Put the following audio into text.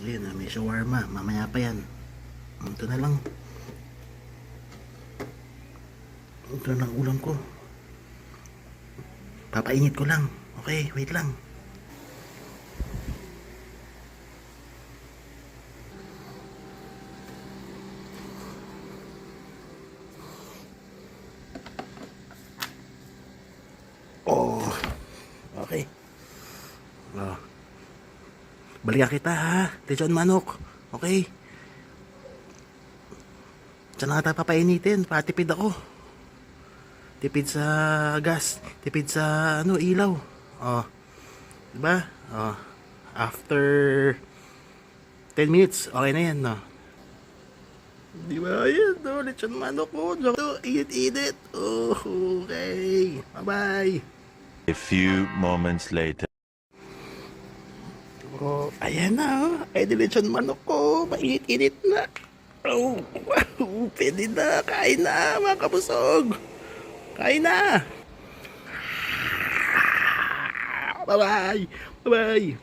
Ayun, may shawarma. Mamaya pa yan. Ito na lang. Ito na lang ulam ko. Papainit ko lang. Okay, wait lang. Oh, okay. Oh. Balikan kita ha, lechon manok. Okay? Diyan na nga tayo papainitin. Patipid ako. Tipid sa gas. Tipid sa ilaw. Oh. Diba? Oh. After 10 minutes, okay na yan, no? Diba? Ayan, no? Lechon manok ko. Ito, init-init. Oh, okay. Bye-bye. A few moments later. Oh, ayan na, oh. Ay, lechon manok ko. Mainit-init na. Oh, wow. Pwede na. Kain na, mga kabusog. Kain na. Bye-bye. Bye-bye.